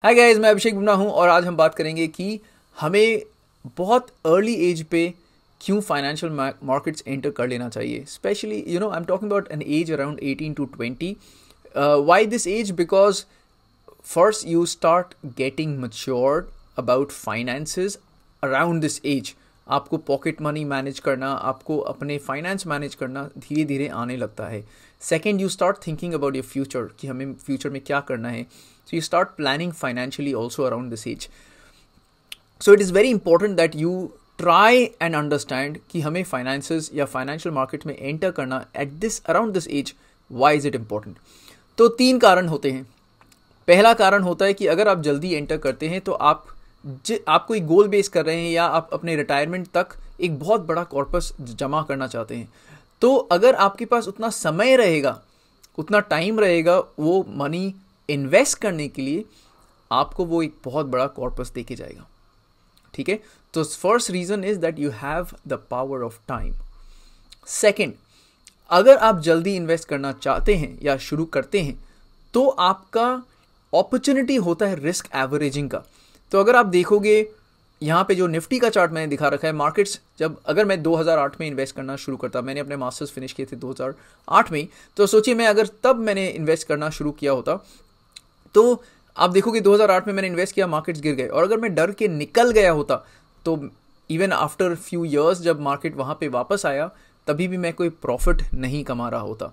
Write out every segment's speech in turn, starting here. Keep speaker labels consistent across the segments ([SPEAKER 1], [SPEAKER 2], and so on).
[SPEAKER 1] Hi guys, मैं अभिषेक बुमना हूँ और आज हम बात करेंगे कि हमें बहुत अर्ली एज पे क्यों फाइनेंशियल मार्केट्स एंटर कर लेना चाहिए. Specially I am talking about an age around 18 to 20. Why this age? Because first you start getting matured about finances around this age. आपको पॉकेट मनी मैनेज करना, आपको अपने finance manage करना धीरे धीरे आने लगता है. Second, you start thinking about your future कि हमें फ्यूचर में क्या करना है. So you start planning financially also around this age. So it is very important that you try and understand कि हमें फाइनेंसेस या फाइनेंशियल मार्केट में एंटर करना at this around this age. Why is it important? तो तीन कारण होते हैं. पहला कारण होता है कि अगर आप जल्दी एंटर करते हैं तो आप कोई गोल बेस कर रहे हैं या आप अपने रिटायरमेंट तक एक बहुत बड़ा कॉर्पस जमा करना चाहते हैं. तो अगर आपके पास उतना समय रहेगा, उतना टाइम रहेगा वो मनी इन्वेस्ट करने के लिए, आपको वो एक बहुत बड़ा कॉर्पस देके जाएगा. ठीक है, तो first reason is that you have the power of time. Second, अगर आप जल्दी इन्वेस्ट करना चाहते हैं या शुरू करते हैं तो आपका अपॉर्चुनिटी होता है रिस्क एवरेजिंग का. तो अगर आप देखोगे यहाँ पे जो निफ्टी का चार्ट मैंने दिखा रखा है, मार्केट्स अगर मैं 2008 में इन्वेस्ट करना शुरू करता, मैंने अपने मास्टर्स फिनिश किए थे 2008 में, तो सोचिए मैं अगर तब मैंने इन्वेस्ट करना शुरू किया होता तो आप देखोगे 2008 में मैंने इन्वेस्ट किया, मार्केट्स गिर गए, और अगर मैं डर के निकल गया होता तो इवन आफ्टर फ्यू ईयर्स जब मार्केट वहाँ पे वापस आया तभी भी मैं कोई प्रॉफिट नहीं कमा रहा होता.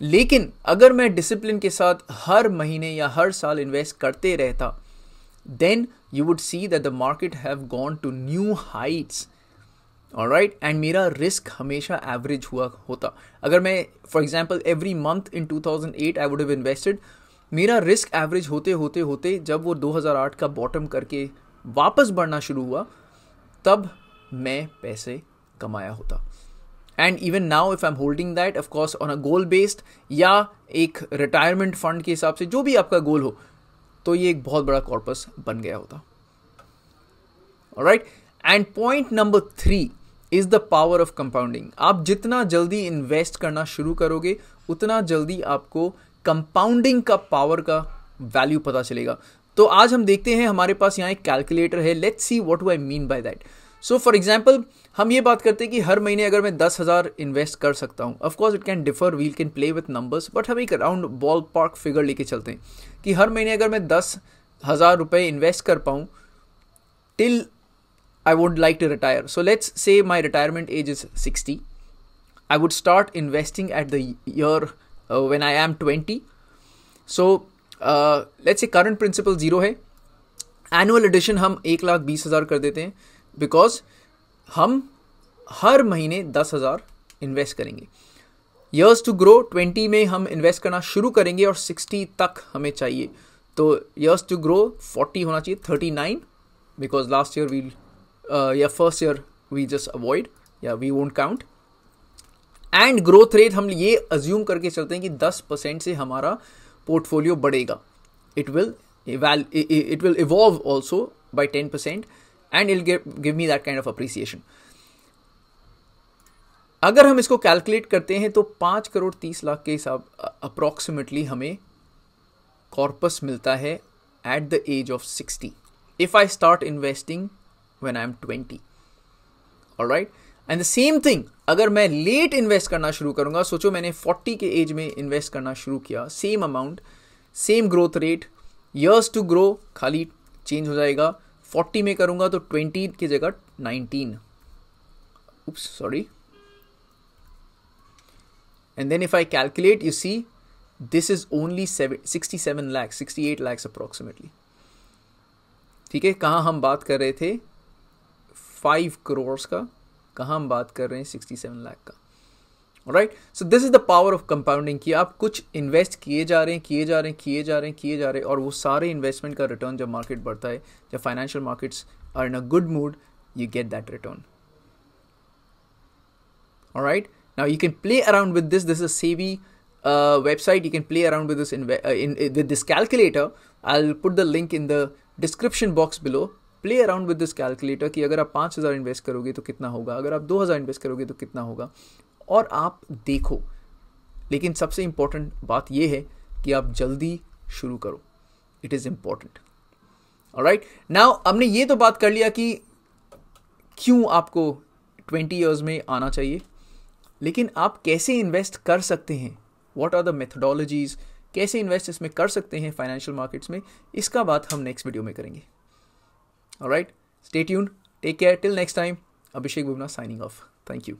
[SPEAKER 1] लेकिन अगर मैं डिसिप्लिन के साथ हर महीने या हर साल इन्वेस्ट करते रहता, then you would see that the market have gone to new heights. Alright, and मेरा रिस्क हमेशा एवरेज हुआ होता. अगर मैं for example every month in 2008 I would have invested, मेरा रिस्क एवरेज होते होते होते जब वो 2008 का बॉटम करके वापस बढ़ना शुरू हुआ तब मैं पैसे कमाया होता. And even now if I am holding that, of course on a goal based या एक रिटायरमेंट फंड के हिसाब से, जो भी आपका गोल हो, तो ये एक बहुत बड़ा कॉर्पस बन गया होता. Alright, and point number 3 is the power of compounding. आप जितना जल्दी इन्वेस्ट करना शुरू करोगे उतना जल्दी आपको कंपाउंडिंग का पावर का वैल्यू पता चलेगा. तो आज हम देखते हैं, हमारे पास यहाँ एक कैलकुलेटर है. Let's see what do I mean by that. So for example हम ये बात करते हैं कि हर महीने अगर मैं 10,000 इन्वेस्ट कर सकता हूँ. Of course it can differ, we can play with numbers, but हम एक राउंड बॉल पार्क फिगर लेके चलते हैं कि हर महीने अगर मैं 10,000 रुपये इन्वेस्ट कर पाऊँ till I would like to retire. So let's say my retirement age is 60. I would start investing at the year when I am 20. So let's say current principal 0 है. Annual addition हम 1,20,000 कर देते हैं because हम हर महीने 10,000 invest करेंगे. Years to grow, 20 में हम इन्वेस्ट करना शुरू करेंगे और 60 तक हमें चाहिए. तो years to grow 40 होना चाहिए, 39 because last year we'll या first year we just avoid या we won't count. And growth rate हम ये अज्यूम करके चलते हैं कि 10% से हमारा पोर्टफोलियो बढ़ेगा. It will evolve also by 10% and it give me that kind of appreciation. अगर हम इसको कैलकुलेट करते हैं तो 5,30,00,000 के हिसाब अप्रॉक्सीमेटली हमें कॉर्पस मिलता है at the age of 60 if I start investing when I am 20. Alright, and the same thing अगर मैं लेट इन्वेस्ट करना शुरू करूंगा, सोचो मैंने 40 के एज में इन्वेस्ट करना शुरू किया, same amount, same growth rate, years to grow खाली चेंज हो जाएगा. 40 में करूंगा तो 20 की जगह 19. Oops, sorry. And then if I calculate, you see this is only 67 lakhs, 68 lakhs approximately. ठीक है, कहाँ हम बात कर रहे थे 5 crores का, कहाँ हम बात कर रहे हैं 67 लाख का. Right, so this is the power of compounding कि आप कुछ इन्वेस्ट किए जा रहे हैं और वो सारे इन्वेस्टमेंट का रिटर्न जब मार्केट बढ़ता है, जब financial markets are in a good mood, you get that return. Alright, now you can play around with this is a SEBI website. You can play around with this with this calculator. I'll put the link in the description box below. Play around with this calculator कि अगर आप 5,000 invest करोगे तो कितना होगा, अगर आप 2,000 invest करोगे तो कितना होगा, और आप देखो. लेकिन सबसे इंपॉर्टेंट बात यह है कि आप जल्दी शुरू करो. It is important. Alright, now हमने ये तो बात कर लिया कि क्यों आपको 20 ईयर्स में आना चाहिए, लेकिन आप कैसे इन्वेस्ट कर सकते हैं, व्हाट आर द मेथडोलॉजीज, कैसे इन्वेस्ट इसमें कर सकते हैं फाइनेंशियल मार्केट्स में, इसका बात हम नेक्स्ट वीडियो में करेंगे. Alright, stay tuned, take care, till next time. Abhishek Bubna signing off. Thank you.